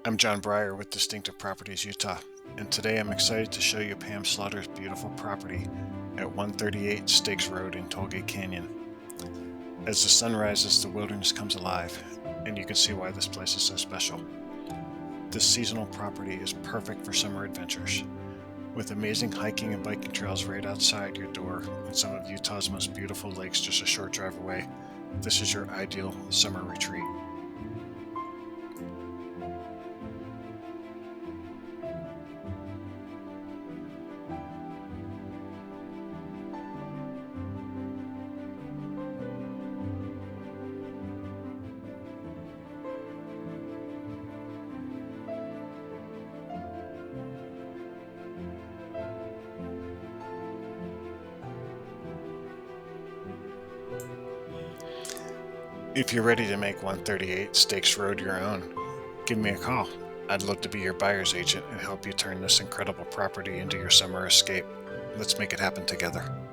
I'm John Bryer with Distinctive Properties Utah, and today I'm excited to show you Pam Slaughter's beautiful property at 138 Stakes Road in Tollgate Canyon. As the sun rises, the wilderness comes alive, and you can see why this place is so special. This seasonal property is perfect for summer adventures, with amazing hiking and biking trails right outside your door and some of Utah's most beautiful lakes just a short drive away. This is your ideal summer retreat. If you're ready to make 138 Stakes Road your own, give me a call. I'd love to be your buyer's agent and help you turn this incredible property into your summer escape. Let's make it happen together.